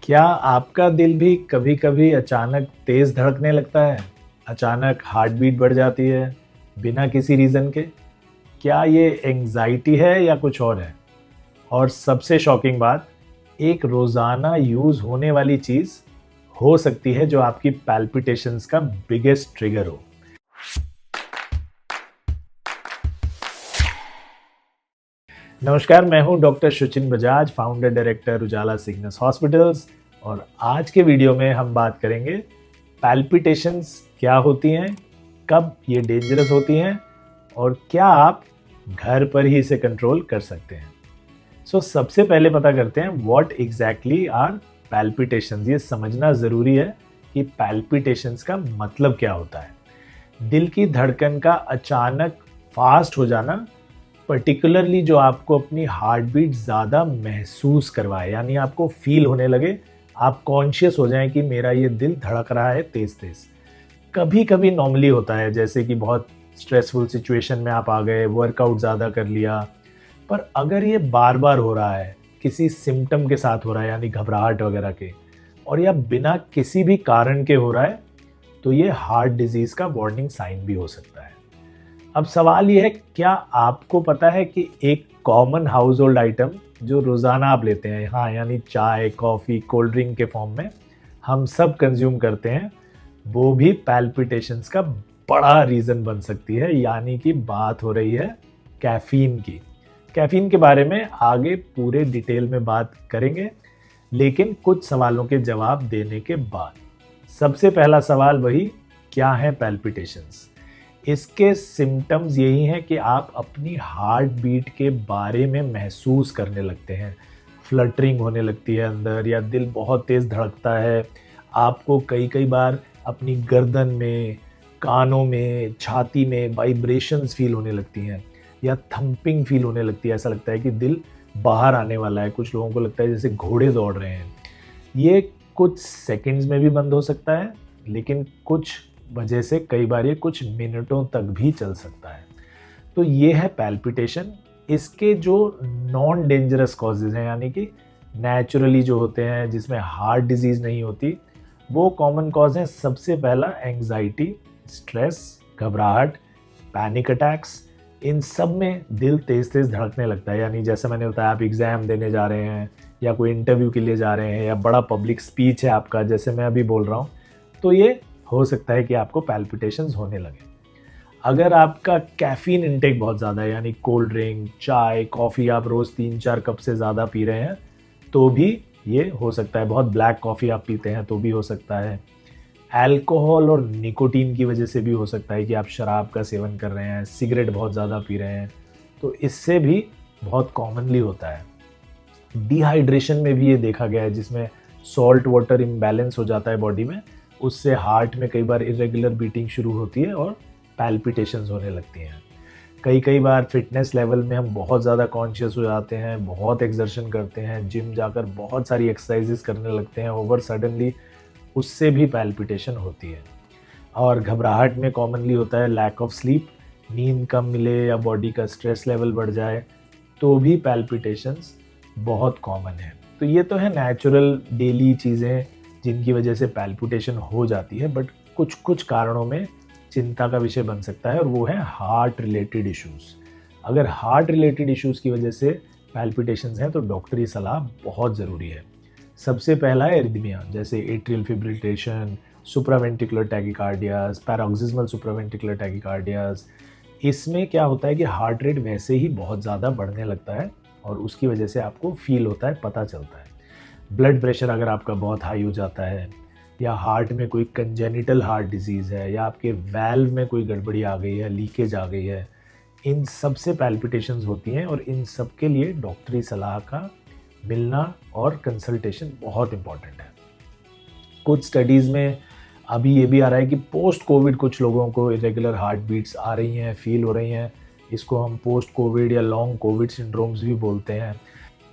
क्या आपका दिल भी कभी-कभी अचानक तेज़ धड़कने लगता है? अचानक हार्ट बीट बढ़ जाती है, बिना किसी रीज़न के? क्या ये एंग्ज़ायटी है या कुछ और है? और सबसे शॉकिंग बात, एक रोज़ाना यूज़ होने वाली चीज़ हो सकती है जो आपकी पैल्पिटेशंस का बिगेस्ट ट्रिगर हो। नमस्कार, मैं हूं doctor Suchin Bajaj, founder director Ujala Cygnus hospitals और आज के वीडियो में हम बात करेंगे पैल्पिटेशंस क्या होती हैं, कब ये डेंजरस होती हैं और क्या आप घर पर ही इसे कंट्रोल कर सकते हैं। सबसे पहले पता करते हैं व्हाट एग्जैक्टली आर पैल्पिटेशंस। ये समझना ज़रूरी है कि पैल्पिटेशंस का मतलब क्या होता है। दिल की धड़कन का अचानक फास्ट हो जाना, पर्टिकुलरली जो आपको अपनी हार्ट बीट ज़्यादा महसूस करवाए, यानी आपको फील होने लगे, आप कॉन्शियस हो जाएं कि मेरा ये दिल धड़क रहा है तेज़ तेज़। कभी कभी नॉर्मली होता है, जैसे कि बहुत स्ट्रेसफुल सिचुएशन में आप आ गए, वर्कआउट ज़्यादा कर लिया। पर अगर ये बार बार हो रहा है, किसी सिम्टम के साथ हो रहा है यानी घबराहट वगैरह के, और या बिना किसी भी कारण के हो रहा है, तो ये हार्ट डिजीज़ का वार्निंग साइन भी हो सकता है। अब सवाल ये है, क्या आपको पता है कि एक कॉमन हाउस होल्ड आइटम जो रोज़ाना आप लेते हैं, हाँ, यानी चाय, कॉफ़ी, कोल्ड ड्रिंक के फॉर्म में हम सब कंज्यूम करते हैं, वो भी पैल्पिटेशंस का बड़ा रीज़न बन सकती है। यानी कि बात हो रही है कैफ़ीन की। कैफ़ीन के बारे में आगे पूरे डिटेल में बात करेंगे, लेकिन कुछ सवालों के जवाब देने के बाद सबसे पहला सवाल वही, क्या है पैल्पिटेशंस? इसके सिम्टम्स यही हैं कि आप अपनी हार्ट बीट के बारे में महसूस करने लगते हैं। फ्लटरिंग होने लगती है अंदर, या दिल बहुत तेज़ धड़कता है। आपको कई बार अपनी गर्दन में, कानों में, छाती में वाइब्रेशंस फील होने लगती हैं, या थंपिंग फील होने लगती है। ऐसा लगता है कि दिल बाहर आने वाला है। कुछ लोगों को लगता है जैसे घोड़े दौड़ रहे हैं। ये कुछ सेकंड्स में भी बंद हो सकता है, लेकिन कुछ वजह से कई बार ये कुछ मिनटों तक भी चल सकता है। तो ये है पैल्पिटेशन। इसके जो नॉन डेंजरस कॉजेज़ हैं, यानी कि नेचुरली जो होते हैं, जिसमें हार्ट डिजीज़ नहीं होती, वो कॉमन कॉज हैं। सबसे पहला एंग्जाइटी, स्ट्रेस, घबराहट, पैनिक अटैक्स। इन सब में दिल तेज़ तेज़ धड़कने लगता है। यानी जैसे मैंने बताया, आप एग्ज़ाम देने जा रहे हैं या कोई इंटरव्यू के लिए जा रहे हैं, या बड़ा पब्लिक स्पीच है आपका, जैसे मैं अभी बोल रहा हूँ, तो ये हो सकता है कि आपको पैल्पिटेशंस होने लगे। अगर आपका कैफ़ीन इंटेक बहुत ज़्यादा है, यानी कोल्ड ड्रिंक, चाय, कॉफ़ी आप रोज़ 3-4 कप से ज़्यादा पी रहे हैं, तो भी ये हो सकता है। बहुत ब्लैक कॉफ़ी आप पीते हैं तो भी हो सकता है। अल्कोहल और निकोटीन की वजह से भी हो सकता है कि आप शराब का सेवन कर रहे हैं, सिगरेट बहुत ज़्यादा पी रहे हैं, तो इससे भी बहुत कॉमनली होता है। डिहाइड्रेशन में भी ये देखा गया है, जिसमें सॉल्ट वाटर इम्बैलेंस हो जाता है बॉडी में, उससे हार्ट में कई बार इरेगुलर बीटिंग शुरू होती है और पैल्पिटेशंस होने लगती हैं। कई बार फिटनेस लेवल में हम बहुत ज़्यादा कॉन्शियस हो जाते हैं, बहुत एक्सर्शन करते हैं, जिम जाकर बहुत सारी एक्सरसाइजेस करने लगते हैं, ओवर सडनली उससे भी पैल्पिटेशन होती है। और घबराहट में कॉमनली होता है लैक ऑफ स्लीप, नींद कम मिले या बॉडी का स्ट्रेस लेवल बढ़ जाए, तो भी पैल्पिटेशंस बहुत कॉमन है। तो ये तो है नेचुरल डेली चीज़ें जिनकी वजह से पैल्पिटेशन हो जाती है, बट कुछ कारणों में चिंता का विषय बन सकता है, और वो है हार्ट रिलेटेड इश्यूज़। अगर हार्ट रिलेटेड इश्यूज़ की वजह से पैल्पिटेशंस हैं, तो डॉक्टरी सलाह बहुत ज़रूरी है। सबसे पहला है एरिथमिया, जैसे atrial fibrillation, supraventricular tachycardias, paroxysmal supraventricular tachycardias. इसमें क्या होता है कि हार्ट रेट वैसे ही बहुत ज़्यादा बढ़ने लगता है, और उसकी वजह से आपको फील होता है, पता चलता है। ब्लड प्रेशर अगर आपका बहुत हाई हो जाता है, या हार्ट में कोई कंजेनिटल हार्ट डिजीज़ है, या आपके वाल्व में कोई गड़बड़ी आ गई है, लीकेज आ गई है, इन सब से पैल्पिटेशंस होती हैं, और इन सब के लिए डॉक्टरी सलाह का मिलना और कंसल्टेशन बहुत इम्पॉर्टेंट है। कुछ स्टडीज़ में अभी ये भी आ रहा है कि पोस्ट कोविड कुछ लोगों को इरेगुलर हार्ट बीट्स आ रही हैं, फील हो रही हैं। इसको हम पोस्ट कोविड या लॉन्ग कोविड सिंड्रोम्स भी बोलते हैं।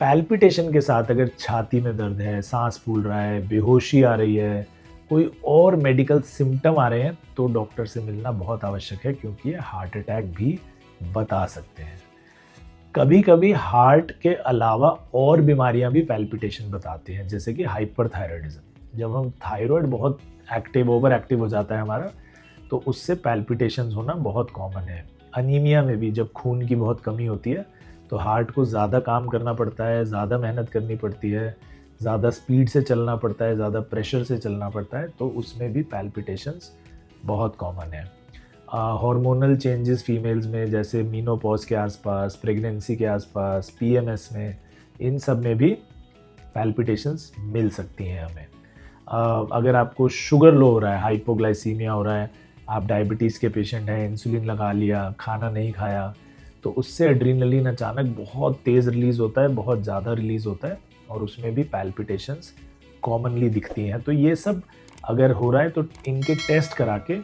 पैल्पिटेशन के साथ अगर छाती में दर्द है, सांस फूल रहा है, बेहोशी आ रही है, कोई और मेडिकल सिम्टम आ रहे हैं, तो डॉक्टर से मिलना बहुत आवश्यक है, क्योंकि ये हार्ट अटैक भी बता सकते हैं। कभी कभी हार्ट के अलावा और बीमारियां भी पैल्पिटेशन बताती हैं, जैसे कि हाइपरथायराइडिज्म। जब हम थायराइड बहुत ओवर एक्टिव हो जाता है हमारा, तो उससे पैल्पिटेशंस होना बहुत कॉमन है। अनीमिया में भी जब खून की बहुत कमी होती है तो हार्ट को ज़्यादा काम करना पड़ता है, ज़्यादा मेहनत करनी पड़ती है, ज़्यादा स्पीड से चलना पड़ता है, ज़्यादा प्रेशर से चलना पड़ता है, तो उसमें भी पैल्पिटेशंस बहुत कॉमन है। हार्मोनल चेंजेस फीमेल्स में, जैसे मीनोपॉज के आसपास, प्रेगनेंसी के आसपास, पीएमएस में, इन सब में भी पैल्पिटेशंस मिल सकती हैं हमें। अगर आपको शुगर लो हो रहा है, हाइपोग्लाइसीमिया हो रहा है, आप डायबिटीज़ के पेशेंट हैं, इंसुलिन लगा लिया, खाना नहीं खाया, तो उससे एड्रीनलिन अचानक बहुत तेज़ रिलीज़ होता है, बहुत ज़्यादा रिलीज़ होता है, और उसमें भी पैल्पिटेशंस कॉमनली दिखती हैं। तो ये सब अगर हो रहा है तो इनके टेस्ट करा के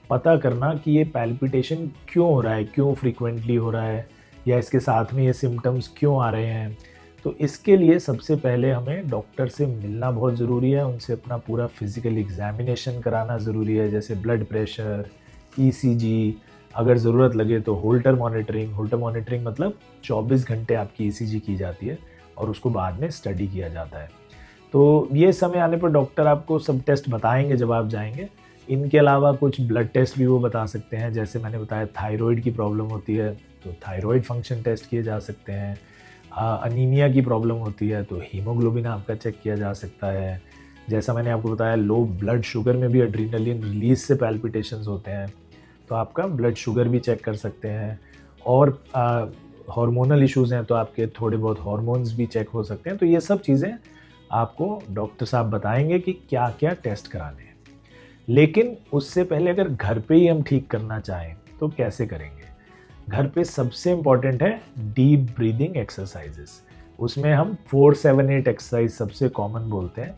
पता करना कि ये पैल्पिटेशन क्यों हो रहा है, क्यों फ्रीक्वेंटली हो रहा है, या इसके साथ में ये सिम्टम्स क्यों आ रहे हैं। तो इसके लिए सबसे पहले हमें डॉक्टर से मिलना बहुत ज़रूरी है, उनसे अपना पूरा फिज़िकल एग्जामिनेशन कराना ज़रूरी है, जैसे ब्लड प्रेशर, ईसीजी, अगर ज़रूरत लगे तो होल्टर मॉनिटरिंग मतलब 24 घंटे आपकी ईसीजी की जाती है और उसको बाद में स्टडी किया जाता है। तो ये समय आने पर डॉक्टर आपको सब टेस्ट बताएंगे जब आप जाएंगे। इनके अलावा कुछ ब्लड टेस्ट भी वो बता सकते हैं, जैसे मैंने बताया थायराइड की प्रॉब्लम होती है तो थायराइड फंक्शन टेस्ट किए जा सकते हैं। अनीमिया की प्रॉब्लम होती है तो हीमोग्लोबिन आपका चेक किया जा सकता है। जैसा मैंने आपको बताया, लो ब्लड शुगर में भी एड्रीनलिन रिलीज से पैल्पिटेशंस होते हैं, तो आपका ब्लड शुगर भी चेक कर सकते हैं। और हार्मोनल इश्यूज़ हैं तो आपके थोड़े बहुत हार्मोन्स भी चेक हो सकते हैं। तो ये सब चीज़ें आपको डॉक्टर साहब बताएंगे कि क्या क्या टेस्ट कराने हैं। लेकिन उससे पहले अगर घर पे ही हम ठीक करना चाहें तो कैसे करेंगे? घर पे सबसे इम्पॉर्टेंट है डीप ब्रीदिंग एक्सरसाइजेस। उसमें हम 4-7-8 एक्सरसाइज सबसे कॉमन बोलते हैं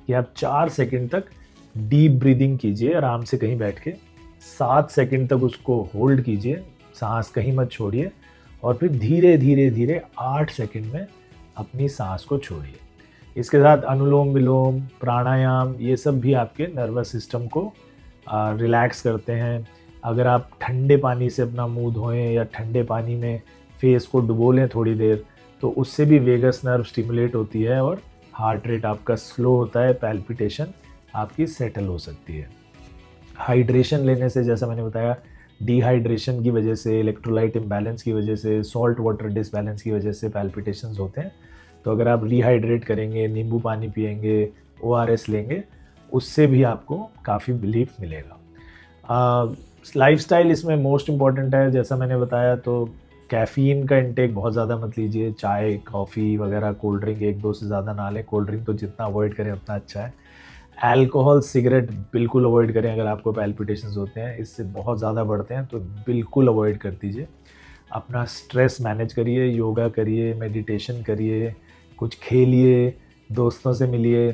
कि आप 4 सेकंड तक डीप ब्रीदिंग कीजिए आराम से कहीं बैठ के, 7 सेकंड तक उसको होल्ड कीजिए, सांस कहीं मत छोड़िए, और फिर धीरे धीरे धीरे 8 सेकंड में अपनी सांस को छोड़िए। इसके साथ अनुलोम विलोम, प्राणायाम, ये सब भी आपके नर्वस सिस्टम को रिलैक्स करते हैं। अगर आप ठंडे पानी से अपना मुंह धोएं या ठंडे पानी में फेस को डुबो लें थोड़ी देर, तो उससे भी वेगस नर्व स्टिमुलेट होती है और हार्ट रेट आपका स्लो होता है, पैल्पिटेशन आपकी सेटल हो सकती है। हाइड्रेशन लेने से, जैसा मैंने बताया, डिहाइड्रेशन की वजह से, इलेक्ट्रोलाइट इम्बैलेंस की वजह से, सॉल्ट वाटर डिसबैलेंस की वजह से पैल्पिटेशंस होते हैं। तो अगर आप रिहाइड्रेट करेंगे, नींबू पानी पिएंगे, ओआरएस लेंगे, उससे भी आपको काफ़ी रिलीफ मिलेगा। लाइफस्टाइल इसमें मोस्ट इम्पॉर्टेंट है, जैसा मैंने बताया। तो कैफ़ीन का इंटेक बहुत ज़्यादा मत लीजिए, चाय, कॉफ़ी वगैरह, कोल्ड ड्रिंक 1-2 से ज़्यादा ना लें। कोल्ड ड्रिंक तो जितना अवॉइड करें उतना अच्छा है। अल्कोहल, सिगरेट बिल्कुल अवॉइड करें अगर आपको पैल्पिटेशंस होते हैं, इससे बहुत ज़्यादा बढ़ते हैं, तो बिल्कुल अवॉइड कर दीजिए। अपना स्ट्रेस मैनेज करिए, योगा करिए, मेडिटेशन करिए, कुछ खेलिए, दोस्तों से मिलिए।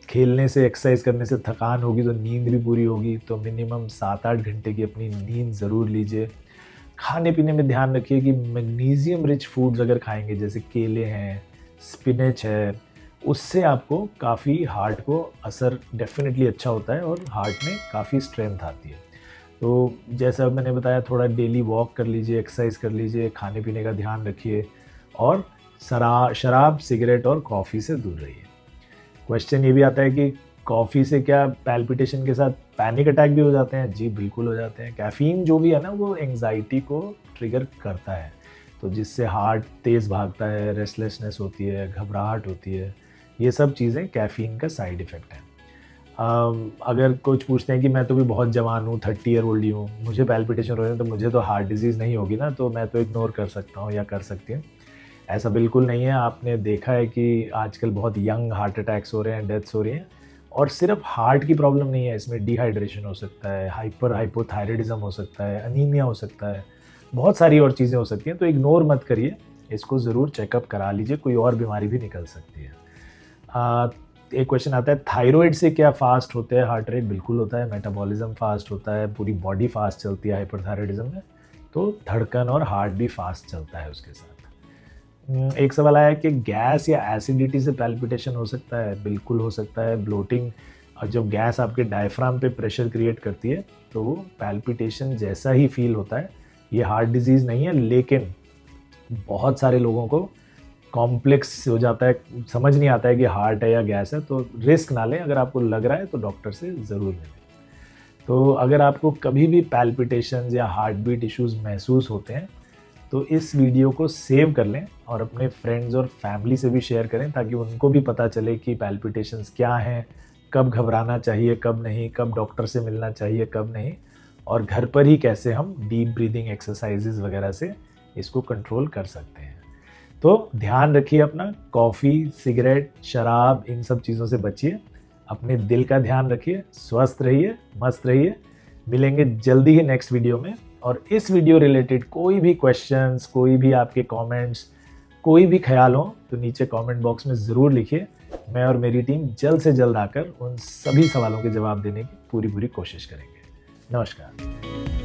खेलने से, एक्सरसाइज करने से थकान होगी तो नींद भी पूरी होगी, तो मिनिमम 7-8 घंटे की अपनी नींद ज़रूर लीजिए। खाने पीने में ध्यान रखिए कि मैग्नीशियम रिच फूड्स अगर खाएंगे, जैसे केले हैं, स्पिनच है, उससे आपको काफ़ी हार्ट को असर डेफिनेटली अच्छा होता है और हार्ट में काफ़ी स्ट्रेंथ आती है। तो जैसा मैंने बताया, थोड़ा डेली वॉक कर लीजिए, एक्सरसाइज कर लीजिए, खाने पीने का ध्यान रखिए, और शराब, सिगरेट और कॉफ़ी से दूर रहिए। क्वेश्चन ये भी आता है कि कॉफ़ी से क्या पैल्पिटेशन के साथ पैनिक अटैक भी हो जाते हैं? जी बिल्कुल हो जाते हैं। कैफ़ीन जो भी है ना, वो एंग्जाइटी को ट्रिगर करता है, तो जिससे हार्ट तेज़ भागता है, रेस्टलेसनेस होती है, घबराहट होती है। ये सब चीज़ें कैफ़ीन का साइड इफ़ेक्ट हैं। अगर कुछ पूछते हैं कि मैं तो भी बहुत जवान हूँ, 30 ईयर ओल्ड ही हूँ, मुझे पैल्पिटेशन हो रहे हैं, तो मुझे तो हार्ट डिजीज़ नहीं होगी ना, तो मैं तो इग्नोर कर सकता हूँ या कर सकती हूँ। ऐसा बिल्कुल नहीं है। आपने देखा है कि आजकल बहुत यंग हार्ट अटैक्स हो रहे हैं, डेथ्स हो रही हैं, और सिर्फ हार्ट की प्रॉब्लम नहीं है, इसमें डिहाइड्रेशन हो सकता है, हाइपोथायराइडिज्म हो सकता है, अनीमिया हो सकता है, बहुत सारी और चीज़ें हो सकती हैं। तो इग्नोर मत करिए, इसको ज़रूर चेकअप करा लीजिए, कोई और बीमारी भी निकल सकती है। एक क्वेश्चन आता है, थायराइड से क्या फास्ट होता है हार्ट रेट? बिल्कुल होता है, मेटाबॉलिज्म फास्ट होता है, पूरी बॉडी फास्ट चलती है हाइपरथायराइडिज्म में, तो धड़कन और हार्ट भी फास्ट चलता है उसके साथ। एक सवाल आया कि गैस या एसिडिटी से पैल्पिटेशन हो सकता है? बिल्कुल हो सकता है। ब्लोटिंग, और जब गैस आपके डायफ्राम पे प्रेशर क्रिएट करती है तो वो पैल्पिटेशन जैसा ही फील होता है। ये हार्ट डिजीज़ नहीं है, लेकिन बहुत सारे लोगों को कॉम्प्लेक्स हो जाता है, समझ नहीं आता है कि हार्ट है या गैस है, तो रिस्क ना लें। अगर आपको लग रहा है तो डॉक्टर से ज़रूर मिलें। तो अगर आपको कभी भी पैल्पिटेशंस या हार्ट बीट इश्यूज़ महसूस होते हैं तो इस वीडियो को सेव कर लें और अपने फ्रेंड्स और फैमिली से भी शेयर करें, ताकि उनको भी पता चले कि पैल्पिटेशंस क्या हैं, कब घबराना चाहिए, कब नहीं, कब डॉक्टर से मिलना चाहिए, कब नहीं, और घर पर ही कैसे हम डीप ब्रीदिंग एक्सरसाइजेज वगैरह से इसको कंट्रोल कर सकते हैं। तो ध्यान रखिए अपना, कॉफ़ी, सिगरेट, शराब, इन सब चीज़ों से बचिए। अपने दिल का ध्यान रखिए, स्वस्थ रहिए, मस्त रहिए। मिलेंगे जल्दी ही नेक्स्ट वीडियो में। और इस वीडियो रिलेटेड कोई भी क्वेश्चंस, कोई भी आपके कमेंट्स, कोई भी ख्याल हो तो नीचे कमेंट बॉक्स में ज़रूर लिखिए। मैं और मेरी टीम जल्द से जल्द आकर उन सभी सवालों के जवाब देने की पूरी कोशिश करेंगे। नमस्कार।